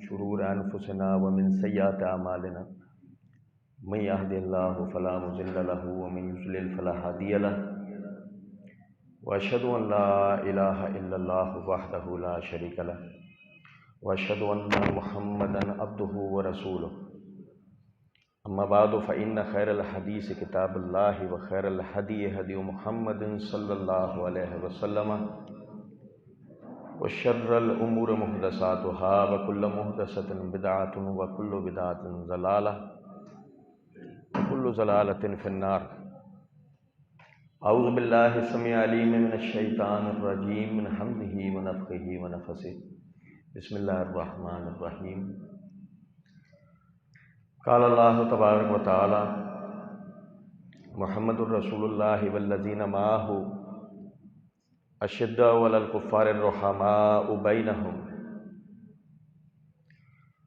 شرور انفسنا ومن سیئات اعمالنا من يهد الله فلا مضل له ومن يضلل فلا هادي له واشهد ان لا اله الا الله وحده لا شريك له واشهد ان محمدا عبده ورسوله اما بعد فان خير الحديث كتاب الله وخير الهدي هدي محمد صلى الله عليه وسلم وشر الأمور محدثاتها وكل محدثة بدعة وكل بدعة ضلالة وكل ضلالة في النار. أعوذ بالله السميع العليم من الشيطان الرجيم من حمده ونفخه ونفثه. بسم الله الرحمن الرحيم. قال الله تبارك وتعالى محمد رسول الله والذين معه اشداء علی الکفار الرحماء بینہم.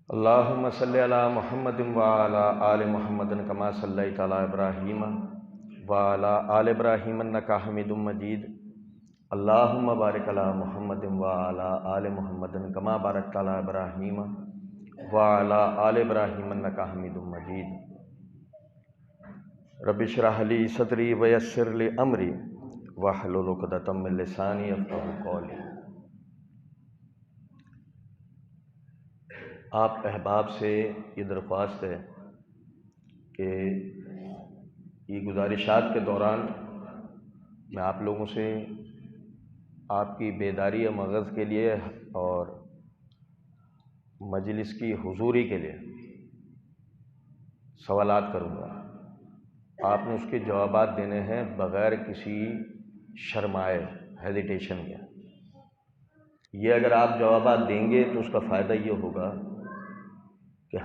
اللہم صلی علی محمد وعلی آل محمد کما صلیت علی ابراہیم وعلی آل ابراہیم انک حمید مجید. اللہم بارک علی محمد وعلی آل محمد کما بارکت علی ابراہیم وعلی آل ابراہیم انک حمید مجید. رب اشرح لی صدری ویسر لی امری واحلل عقدۃ من لسانی یفقہوا قولی. آپ احباب سے یہ درخواست ہے کہ یہ گزارشات کے دوران میں آپ لوگوں سے آپ کی بیداری مغز کے لیے اور مجلس کی حضوری کے لیے سوالات کروں گا. آپ نے اس کے جوابات دینے ہیں بغیر کسی شرمائے ہیزیٹیشن کے. یہ اگر آپ جوابات دیں گے تو اس کا فائدہ یہ ہوگا کہ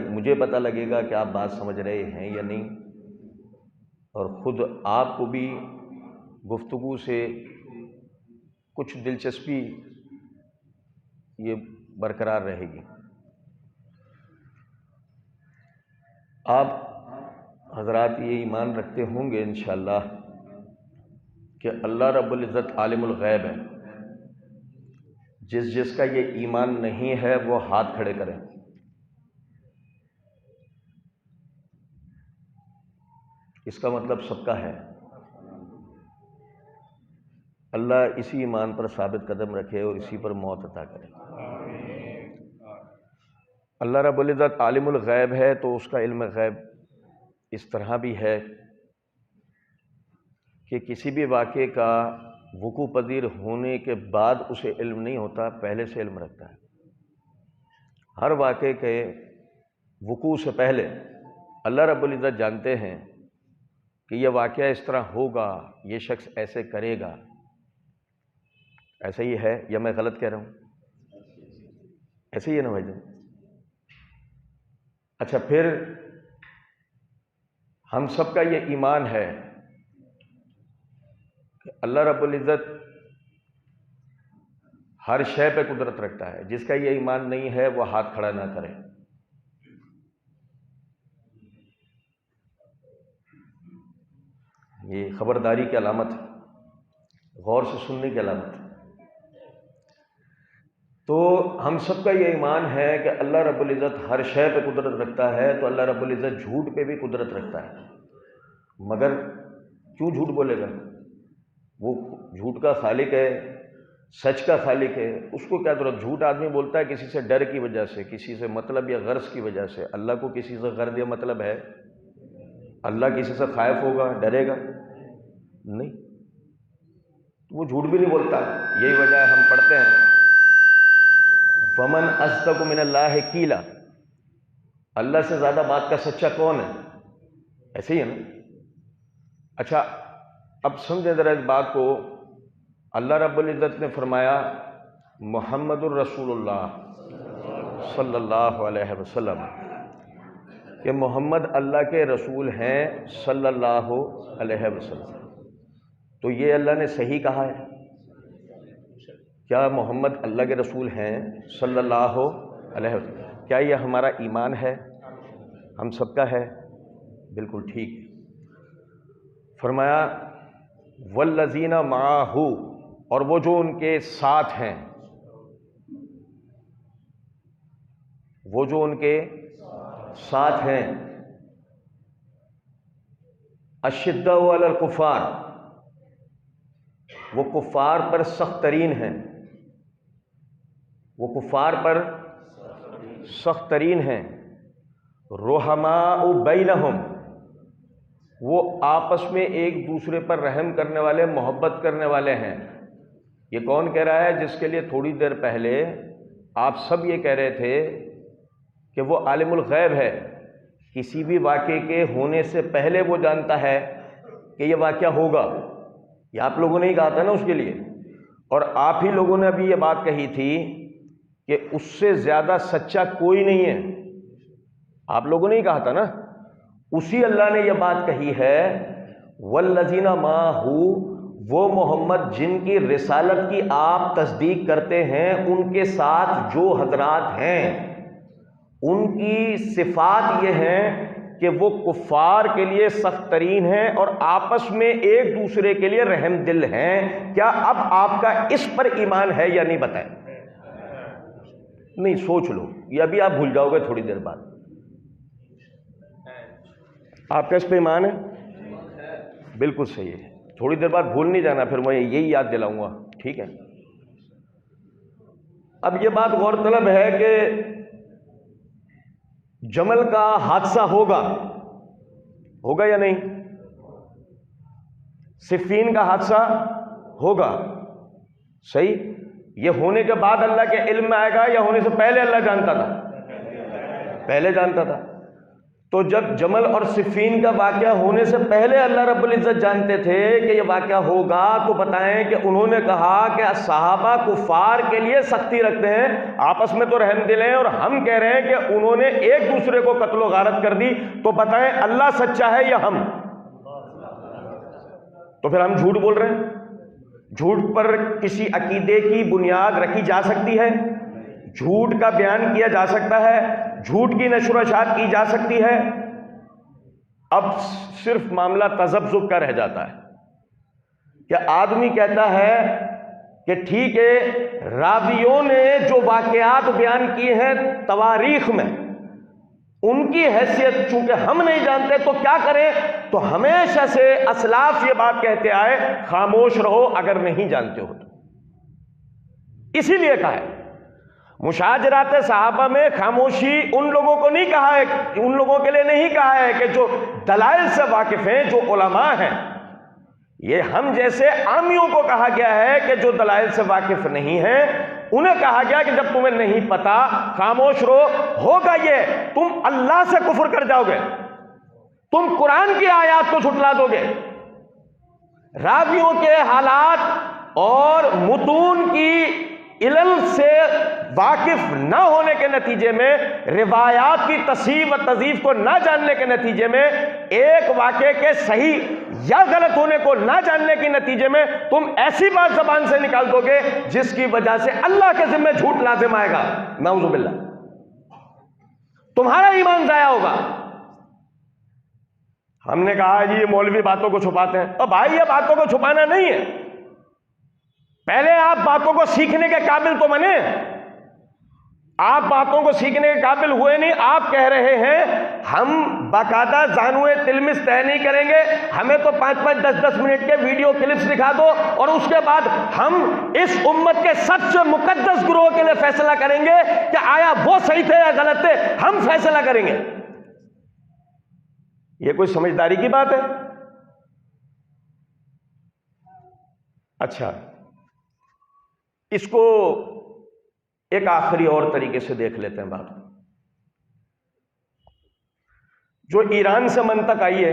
مجھے پتہ لگے گا کہ آپ بات سمجھ رہے ہیں یا نہیں، اور خود آپ کو بھی گفتگو سے کچھ دلچسپی یہ برقرار رہے گی. آپ حضرات یہ ایمان رکھتے ہوں گے انشاءاللہ کہ اللہ رب العزت عالم الغیب ہے. جس کا یہ ایمان نہیں ہے وہ ہاتھ کھڑے کریں. اس کا مطلب سب کا ہے. اللہ اسی ایمان پر ثابت قدم رکھے اور اسی پر موت عطا کرے. اللہ رب العزت عالم الغیب ہے تو اس کا علم غیب اس طرح بھی ہے کہ کسی بھی واقعے کا وقوع پذیر ہونے کے بعد اسے علم نہیں ہوتا، پہلے سے علم رکھتا ہے. ہر واقعے کے وقوع سے پہلے اللہ رب العزت جانتے ہیں کہ یہ واقعہ اس طرح ہوگا، یہ شخص ایسے کرے گا. ایسا ہی ہے یا میں غلط کہہ رہا ہوں؟ ایسے ہی ہے نا بھائی جان؟ اچھا، پھر ہم سب کا یہ ایمان ہے کہ اللہ رب العزت ہر شے پہ قدرت رکھتا ہے. جس کا یہ ایمان نہیں ہے وہ ہاتھ کھڑا نہ کرے. یہ خبرداری کی علامت ہے، غور سے سننے کی علامت ہے. تو ہم سب کا یہ ایمان ہے کہ اللہ رب العزت ہر شے پہ قدرت رکھتا ہے، تو اللہ رب العزت جھوٹ پہ بھی قدرت رکھتا ہے. مگر کیوں جھوٹ بولے گا؟ وہ جھوٹ کا خالق ہے، سچ کا خالق ہے. اس کو کیا ضرورت؟ جھوٹ آدمی بولتا ہے کسی سے ڈر کی وجہ سے، کسی سے مطلب یا غرض کی وجہ سے. اللہ کو کسی سے غرض یا مطلب ہے؟ اللہ کسی سے خائف ہوگا، ڈرے گا؟ نہیں. وہ جھوٹ بھی نہیں بولتا. یہی وجہ ہے ہم پڑھتے ہیں وَمَنْ أَصْدَقُ مِنَ اللَّهِ قِيلًا. اللہ سے زیادہ بات کا سچا کون ہے؟ ایسے ہی ہے نا. اچھا، اب سمجھیں ذرا اس بات کو. اللہ رب العزت نے فرمایا محمد الرسول اللہ صلی اللہ علیہ وسلم کہ محمد اللہ کے رسول ہیں صلی اللہ علیہ وسلم. تو یہ اللہ نے صحیح کہا ہے. کیا محمد اللہ کے رسول ہیں صلی اللہ علیہ وسلم؟ کیا یہ ہمارا ایمان ہے؟ ہم سب کا ہے؟ بالکل ٹھیک. فرمایا والذین معہ، اور وہ جو ان کے ساتھ ہیں. وہ جو ان کے ساتھ ہیں. اشداء علی الکفار، وہ کفار پر سخت ترین ہیں، وہ کفار پر سخت ترین ہیں. رحماء بینہم، وہ آپس میں ایک دوسرے پر رحم کرنے والے، محبت کرنے والے ہیں. یہ کون کہہ رہا ہے؟ جس کے لیے تھوڑی دیر پہلے آپ سب یہ کہہ رہے تھے کہ وہ عالم الغیب ہے، کسی بھی واقعے کے ہونے سے پہلے وہ جانتا ہے کہ یہ واقعہ ہوگا. یہ آپ لوگوں نے ہی کہا تھا نا اس کے لیے، اور آپ ہی لوگوں نے ابھی یہ بات کہی تھی کہ اس سے زیادہ سچا کوئی نہیں ہے. آپ لوگوں نے ہی کہا تھا نا. اسی اللہ نے یہ بات کہی ہے، والذین معہ، وہ محمد جن کی رسالت کی آپ تصدیق کرتے ہیں، ان کے ساتھ جو حضرات ہیں، ان کی صفات یہ ہیں کہ وہ کفار کے لیے سخت ترین ہیں اور آپس میں ایک دوسرے کے لیے رحم دل ہیں. کیا اب آپ کا اس پر ایمان ہے یا نہیں؟ بتائیں. نہیں، سوچ لو، یہ ابھی آپ بھول جاؤ گے تھوڑی دیر بعد. آپ کا اس پہ ایمان ہے؟ بالکل صحیح ہے. تھوڑی دیر بعد بھول نہیں جانا، پھر میں یہی یاد دلاؤں گا. ٹھیک ہے. اب یہ بات غور طلب ہے کہ جمل کا حادثہ ہوگا یا نہیں؟ صفین کا حادثہ ہوگا، صحیح. یہ ہونے کے بعد اللہ کے علم میں آئے گا یا ہونے سے پہلے اللہ جانتا تھا؟ پہلے جانتا تھا. تو جب جمل اور صفین کا واقعہ ہونے سے پہلے اللہ رب العزت جانتے تھے کہ یہ واقعہ ہوگا، تو بتائیں کہ انہوں نے کہا کہ صحابہ کفار کے لیے سختی رکھتے ہیں، آپس میں تو رحم دل ہیں، اور ہم کہہ رہے ہیں کہ انہوں نے ایک دوسرے کو قتل و غارت کر دی. تو بتائیں اللہ سچا ہے یا ہم؟ تو پھر ہم جھوٹ بول رہے ہیں. جھوٹ پر کسی عقیدے کی بنیاد رکھی جا سکتی ہے، جھوٹ کا بیان کیا جا سکتا ہے، جھوٹ کی نشر و اشاعت کی جا سکتی ہے. اب صرف معاملہ تذبذب کا رہ جاتا ہے کہ آدمی کہتا ہے کہ ٹھیک ہے، راویوں نے جو واقعات بیان کیے ہیں تواریخ میں، ان کی حیثیت چونکہ ہم نہیں جانتے تو کیا کریں؟ تو ہمیشہ سے اسلاف یہ بات کہتے آئے، خاموش رہو اگر نہیں جانتے ہو تو. اسی لیے کہا ہے مشاجرات صحابہ میں خاموشی ان لوگوں کو نہیں کہا ہے، ان لوگوں کے لیے نہیں کہا ہے کہ جو دلائل سے واقف ہیں، جو علماء ہیں. یہ ہم جیسے عامیوں کو کہا گیا ہے کہ جو دلائل سے واقف نہیں ہیں، انہیں کہا گیا کہ جب تمہیں نہیں پتا خاموش رہو. ہوگا یہ تم اللہ سے کفر کر جاؤ گے، تم قرآن کی آیات کو جھٹلا دو گے. راویوں کے حالات اور متون کی علل سے واقف نہ ہونے کے نتیجے میں، روایات کی تصحیح و تضعیف کو نہ جاننے کے نتیجے میں، ایک واقعے کے صحیح یا غلط ہونے کو نہ جاننے کے نتیجے میں تم ایسی بات زبان سے نکال دو گے جس کی وجہ سے اللہ کے ذمہ جھوٹ لازم آئے گا. نعوذ باللہ. تمہارا ایمان ضائع ہوگا. ہم نے کہا جی یہ مولوی باتوں کو چھپاتے ہیں. اور بھائی یہ باتوں کو چھپانا نہیں ہے، پہلے آپ باتوں کو سیکھنے کے قابل تو بنے. آپ باتوں کو سیکھنے کے قابل ہوئے نہیں. آپ کہہ رہے ہیں ہم باقاعدہ زانوئے تلمس طے نہیں کریں گے، ہمیں تو 5-5 10-10 منٹ کے ویڈیو کلپس دکھا دو اور اس کے بعد ہم اس امت کے سب سے مقدس گروہ کے لیے فیصلہ کریں گے کہ آیا وہ صحیح تھے یا غلط تھے. ہم فیصلہ کریں گے. یہ کوئی سمجھداری کی بات ہے؟ اچھا، اس کو ایک آخری اور طریقے سے دیکھ لیتے ہیں بات. جو ایران سے منطق آئی ہے،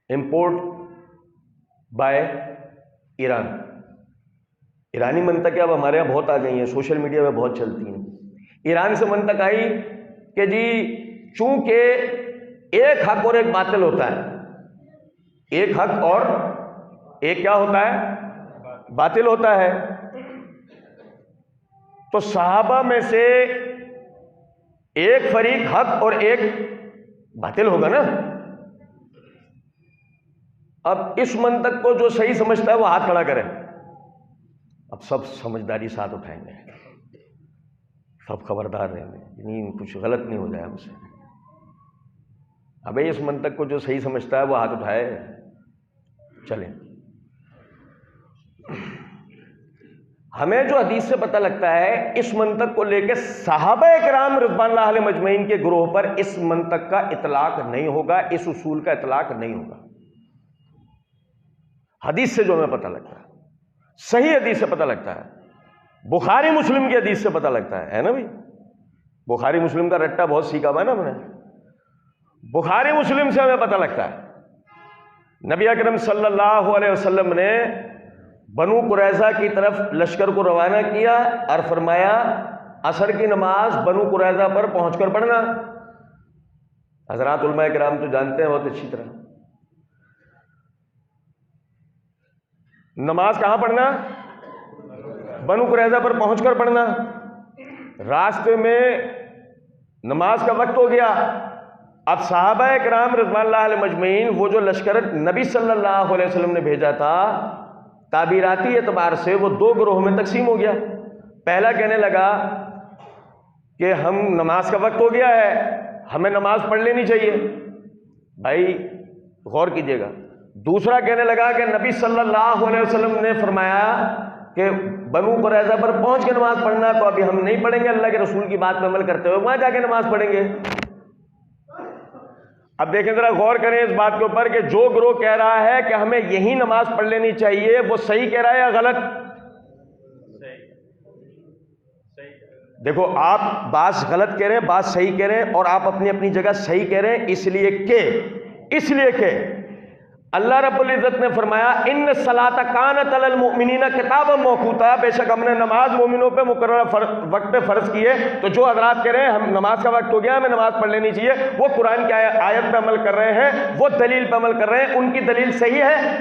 امپورٹ بائے ایران، ایرانی منطقیں اب ہمارے یہاں بہت آ گئی ہیں، سوشل میڈیا میں بہت چلتی ہیں. ایران سے منطق آئی کہ جی چونکہ ایک حق اور ایک باطل ہوتا ہے، ایک حق اور ایک کیا ہوتا ہے؟ باطل ہوتا ہے. تو صحابہ میں سے ایک فریق حق اور ایک باطل ہوگا نا. اب اس منطق کو جو صحیح سمجھتا ہے وہ ہاتھ کھڑا کرے. اب سب سمجھداری ساتھ اٹھائیں گے. سب خبردار رہیں گے، یعنی کچھ غلط نہیں ہو جائے ہم سے۔ ابھی اس منطق کو جو صحیح سمجھتا ہے وہ ہاتھ اٹھائے، چلیں۔ ہمیں جو حدیث سے پتہ لگتا ہے اس منطق کو لے کے صحابہ کرام رضوان اللہ علیہم اجمعین کے گروہ پر اس منطق کا اطلاق نہیں ہوگا، اس اصول کا اطلاق نہیں ہوگا۔ حدیث سے جو ہمیں پتہ لگتا ہے، صحیح حدیث سے پتہ لگتا ہے، بخاری مسلم کی حدیث سے پتہ لگتا ہے نا بھائی؟ بخاری مسلم کا رٹا بہت سیکھا ہوا ہے نا ہم نے۔ بخاری مسلم سے ہمیں پتہ لگتا ہے نبی اکرم صلی اللہ علیہ وسلم نے بنو قریظہ کی طرف لشکر کو روانہ کیا اور فرمایا عصر کی نماز بنو قریظہ پر پہنچ کر پڑھنا۔ حضرات علماء کرام تو جانتے ہیں بہت اچھی طرح، نماز کہاں پڑھنا؟ بنو قریظہ پر پہنچ کر پڑھنا۔ راستے میں نماز کا وقت ہو گیا، اب صحابہ کرام رضوان اللہ علیہم اجمعین وہ جو لشکر نبی صلی اللہ علیہ وسلم نے بھیجا تھا تعبیراتی اعتبار سے وہ دو گروہوں میں تقسیم ہو گیا۔ پہلا کہنے لگا کہ ہم نماز کا وقت ہو گیا ہے، ہمیں نماز پڑھ لینی چاہیے، بھائی غور کیجئے گا۔ دوسرا کہنے لگا کہ نبی صلی اللہ علیہ وسلم نے فرمایا کہ بنو قریظہ پر پہنچ کے نماز پڑھنا، تو ابھی ہم نہیں پڑھیں گے، اللہ کے رسول کی بات پہ عمل کرتے ہوئے وہاں جا کے نماز پڑھیں گے۔ اب دیکھیں ذرا غور کریں اس بات کے اوپر کہ جو گروہ کہہ رہا ہے کہ ہمیں یہی نماز پڑھ لینی چاہیے، وہ صحیح کہہ رہا ہے یا غلط؟ دیکھو آپ بعض غلط کہہ رہے ہیں، بعض صحیح کہہ رہے ہیں، اور آپ اپنی اپنی جگہ صحیح کہہ رہے ہیں، اس لیے کہ اللہ رب العزت نے فرمایا ان الصلاۃ کانت علی المؤمنین کتابا موقوتا، بے شک ہم نے نماز مومنوں پہ مقررہ وقت پہ فرض کی ہے۔ تو جو حضرات کہہ رہے ہیں ہم نماز کا وقت ہو گیا ہمیں نماز پڑھ لینی چاہیے، وہ قرآن کی آیت پہ عمل کر رہے ہیں، وہ دلیل پہ عمل کر رہے ہیں، ان کی دلیل صحیح ہے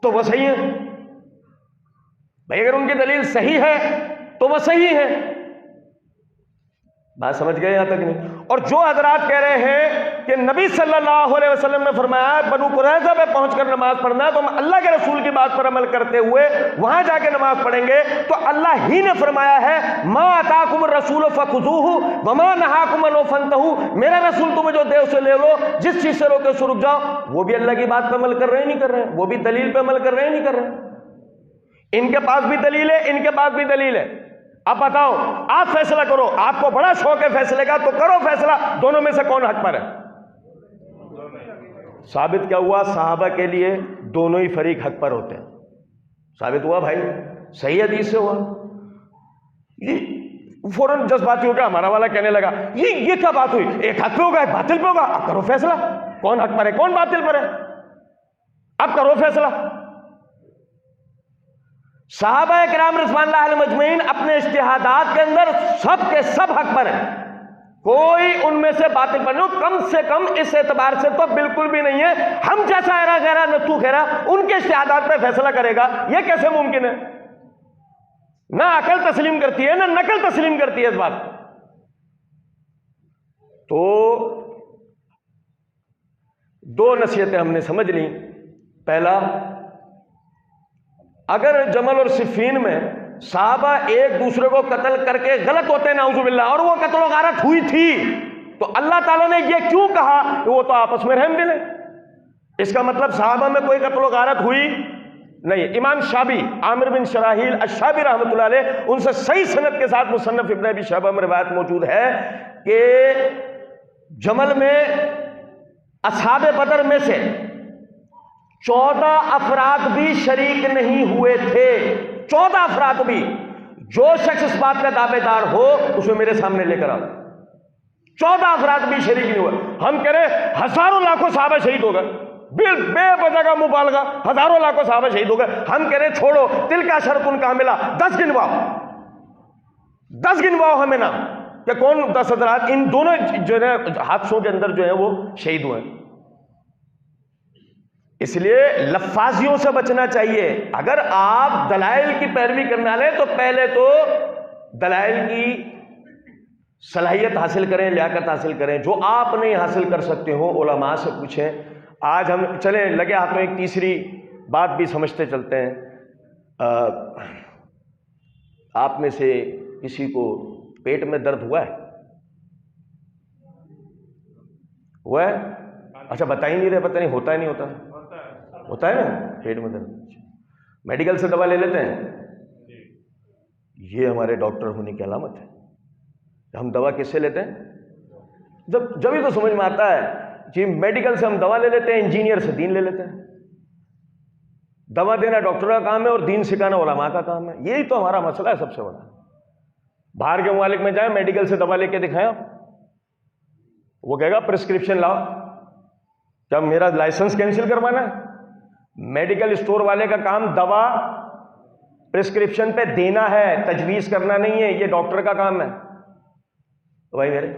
تو وہ صحیح ہے بھائی، اگر ان کی دلیل صحیح ہے تو وہ صحیح ہے۔ بات سمجھ گئے یہاں تک نہیں؟ اور جو حضرات کہہ رہے ہیں کہ نبی صلی اللہ علیہ وسلم نے فرمایا بنو قریظہ پہ پہنچ کر نماز پڑھنا، تو ہم اللہ کے رسول کی بات پر عمل کرتے ہوئے وہاں جا کے نماز پڑھیں گے، تو اللہ ہی نے فرمایا ہے ما آتاکم الرسول فخذوہ وما نہاکم عنہ فانتہوا، میرا رسول تمہیں جو دے اسے لے لو، جس چیز سے روکے اسے رک جاؤ۔ وہ بھی اللہ کی بات پہ عمل کر رہے ہیں نہیں کر رہے ہیں؟ وہ بھی دلیل پہ عمل کر رہے ہیں نہیں کر رہے ہیں؟ ان کے پاس بھی دلیل ہے، ان کے پاس بھی دلیل ہے۔ اب بتاؤ، آپ فیصلہ کرو، آپ کو بڑا شوق ہے فیصلے کا تو کرو فیصلہ، دونوں میں سے کون حق پر ہے؟ ثابت کیا ہوا؟ صحابہ کے لیے دونوں ہی فریق حق پر ہوتے ہیں، ثابت ہوا بھائی، صحیح حدیث سے ہوا۔ یہ فوراً جذباتی ہو گیا، ہمارا والا کہنے لگا یہ کیا بات ہوئی، ایک حق پہ ہوگا ایک باطل پہ ہوگا، اب کرو فیصلہ، کون حق پر ہے کون باطل پر ہے، اب کرو فیصلہ۔ صحابہ کرام رضوان اللہ علیہم اجمعین اپنے اجتہادات کے اندر سب کے سب حق پر ہیں، کوئی ان میں سے باطل پر نہیں، کم سے کم اس اعتبار سے تو بالکل بھی نہیں ہے ہم جیسا ایرا غیرہ نتو خیرہ ان کے اجتہادات پہ فیصلہ کرے گا، یہ کیسے ممکن ہے؟ نہ عقل تسلیم کرتی ہے نہ نقل تسلیم کرتی ہے اس بات کو۔ تو دو نصیحتیں ہم نے سمجھ لیں۔ پہلا، اگر جمل اور صفین میں صحابہ ایک دوسرے کو قتل کر کے غلط ہوتے ہیں نعوذ باللہ، اور وہ قتل و غارت ہوئی تھی، تو اللہ تعالیٰ نے یہ کیوں کہا کہ وہ تو آپس میں رحم دل ہیں؟ اس کا مطلب صحابہ میں کوئی قتل و غارت ہوئی نہیں۔ امام شعبی عامر بن شراحیل الشعبی رحمۃ اللہ علیہ، ان سے صحیح سند کے ساتھ مصنف ابن ابی شیبہ میں روایت موجود ہے کہ جمل میں اصحاب بدر میں سے 14 افراد بھی شریک نہیں ہوئے تھے، 14 افراد بھی۔ جو شخص اس بات کا دعوے دار ہو اسے میرے سامنے لے کر آؤ۔ 14 افراد بھی شریک نہیں ہوئے۔ ہم کہہ رہے ہزاروں لاکھوں صحابہ شہید ہو گئے، بے وجہ کا مبالغہ، ہزاروں لاکھوں صحابہ شہید ہو گئے۔ ہم کہہ رہے چھوڑو، تل کا شرط کاملہ، 10 گنواؤ، 10 گنواؤ ہمیں نا کہ کون 10 حضرات ان دونوں جو ہے حادثوں کے اندر جو ہے وہ شہید ہوئے۔ اس لیے لفاظیوں سے بچنا چاہیے۔ اگر آپ دلائل کی پیروی کرنے والے تو پہلے تو دلائل کی صلاحیت حاصل کریں، لیاقت حاصل کریں، جو آپ نہیں حاصل کر سکتے ہو علماء سے پوچھیں۔ آج ہم چلیں لگے ہاتھوں ایک تیسری بات بھی سمجھتے چلتے ہیں۔ آپ میں سے کسی کو پیٹ میں درد ہوا ہے؟ ہوا ہے؟ اچھا بتا ہی نہیں رہے، پتہ نہیں ہوتا ہے نہیں ہوتا ہے؟ ہوتا ہے نا پیٹ میں درد. میڈیکل سے دوا لے لیتے ہیں. یہ ہمارے ڈاکٹر ہونے کی علامت ہے. ہم دوا کس سے لیتے ہیں؟ جب ہی تو سمجھ میں آتا ہے جی میڈیکل سے ہم دوا لے لیتے ہیں، انجینئر سے دین لے لیتے ہیں. دوا دینا ڈاکٹر کا کام ہے اور دین سکھانا علماء کا کام ہے. یہی تو ہمارا مسئلہ ہے سب سے بڑا. باہر کے ممالک میں جائیں، میڈیکل سے دوا لے کے دکھائیں، وہ کہے گا پرسکرپشن لاؤ. کیا میرا لائسنس کینسل کروانا ہے؟ میڈیکل اسٹور والے کا کام دوا پرسکرپشن پہ دینا ہے، تجویز کرنا نہیں ہے. یہ ڈاکٹر کا کام ہے. تو بھائی میرے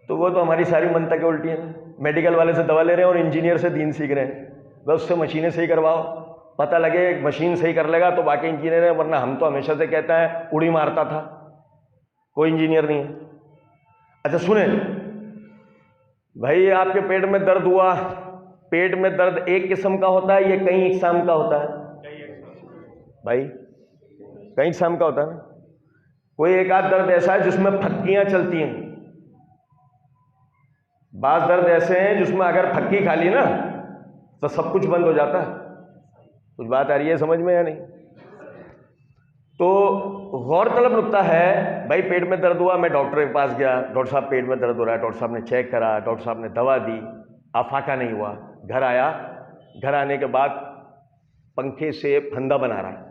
تو وہ تو ہماری ساری منطقیں الٹی ہیں. میڈیکل والے سے دوا لے رہے ہیں اور انجینئر سے دین سیکھ رہے ہیں. بس اس سے مشینیں صحیح کرواؤ، پتہ لگے مشین صحیح کر لے گا تو باقی انجینئر ہے، ورنہ ہم تو ہمیشہ سے کہتا ہے اڑی مارتا تھا، کوئی انجینئر نہیں ہے. اچھا سنیں بھائی، آپ کے پیٹ میں درد ہوا. پیٹ میں درد ایک قسم کا ہوتا ہے یا کئی اقسام کا ہوتا ہے؟ بھائی کئی اقسام کا ہوتا ہے نا. کوئی ایک آدھ درد ایسا ہے جس میں پھکیاں چلتی ہیں. بعض درد ایسے ہیں جس میں اگر پھکی کھا لی نا تو سب کچھ بند ہو جاتا ہے. کچھ بات آ رہی ہے سمجھ میں یا نہیں؟ تو غور طلب نکتہ ہے بھائی، پیٹ میں درد ہوا، میں ڈاکٹر کے پاس گیا، ڈاکٹر صاحب پیٹ میں درد ہو رہا ہے، ڈاکٹر صاحب نے چیک کرا، ڈاکٹر صاحب نے دوا دی، افاقہ نہیں ہوا. گھر آیا، گھر آنے کے بعد پنکھے سے پھندا بنا رہا ہے.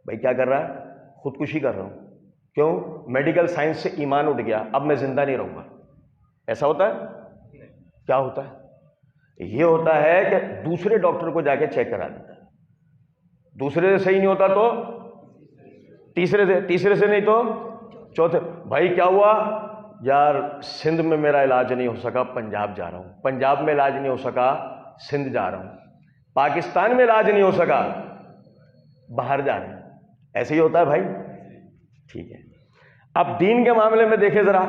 بھائی کیا کر رہا ہے؟ خودکشی کر رہا ہوں. کیوں؟ میڈیکل سائنس سے ایمان اٹھ گیا، اب میں زندہ نہیں رہوں گا. ایسا ہوتا ہے؟ کیا ہوتا ہے؟ یہ ہوتا ہے کہ دوسرے ڈاکٹر کو جا کے چیک کرا دیتا ہے. دوسرے سے صحیح نہیں ہوتا تو تیسرے سے نہیں تو چوتھے. بھائی کیا ہوا؟ یار سندھ میں میرا علاج نہیں ہو سکا، پنجاب جا رہا ہوں. پنجاب میں علاج نہیں ہو سکا، سندھ جا رہا ہوں. پاکستان میں علاج نہیں ہو سکا، باہر جا رہے ہیں. ایسے ہی ہوتا ہے بھائی. ٹھیک ہے. اب دین کے معاملے میں دیکھیں ذرا،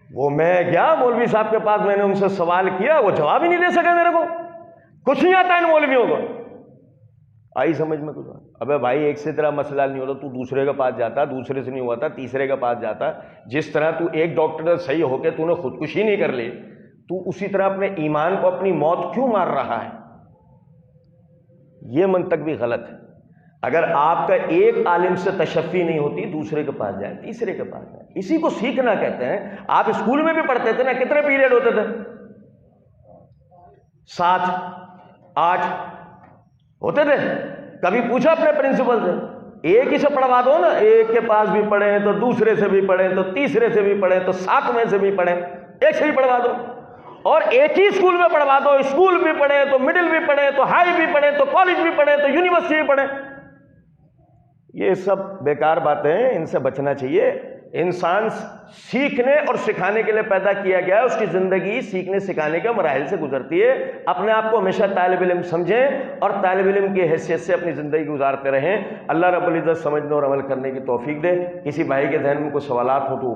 وہ میں گیا مولوی صاحب کے پاس، میں نے ان سے سوال کیا، وہ جواب ہی نہیں دے سکے. میرے کو کچھ نہیں آتا ان مولویوں کو. آئی سمجھ میں کچھ؟ ابے بھائی ایک سے تیرا مسئلہ نہیں ہوتا، تو دوسرے کے پاس جاتا، دوسرے سے نہیں ہوا تھا تیسرے کے پاس جاتا. جس طرح تو ایک ڈاکٹر سے صحیح ہو کے تو نے خودکشی نہیں کر لی، تو اسی طرح اپنے ایمان کو اپنی موت کیوں مار رہا ہے؟ یہ منطق بھی غلط ہے. اگر آپ کا ایک عالم سے تشفی نہیں ہوتی، دوسرے کے پاس جائیں، تیسرے کے پاس جائیں. اسی کو سیکھنا کہتے ہیں. آپ اسکول میں بھی پڑھتے تھے نا، کتنے پیریڈ ہوتے تھے؟ 7 8 ہوتے تھے. کبھی پوچھا اپنے پرنسپل سے؟ ایک ہی سے پڑھوا دو نا. ایک کے پاس بھی پڑھیں تو دوسرے سے بھی پڑھیں تو تیسرے سے بھی پڑھیں تو 7ویں سے بھی پڑھیں. ایک سے بھی پڑھوا دو، اور ایک ہی اسکول میں پڑھوا دو. اسکول بھی پڑھیں تو مڈل بھی پڑھیں تو ہائی بھی پڑھیں تو کالج بھی پڑھیں تو یونیورسٹی بھی پڑھیں. یہ سب بیکار باتیں ہیں، ان سے بچنا چاہیے. انسان سیکھنے اور سکھانے کے لیے پیدا کیا گیا ہے. اس کی زندگی سیکھنے سکھانے کے مراحل سے گزرتی ہے. اپنے آپ کو ہمیشہ طالب علم سمجھیں اور طالب علم کی حیثیت سے اپنی زندگی گزارتے رہیں. اللہ رب العزت سمجھنے اور عمل کرنے کی توفیق دے. کسی بھائی کے ذہن میں کوئی سوالات ہو تو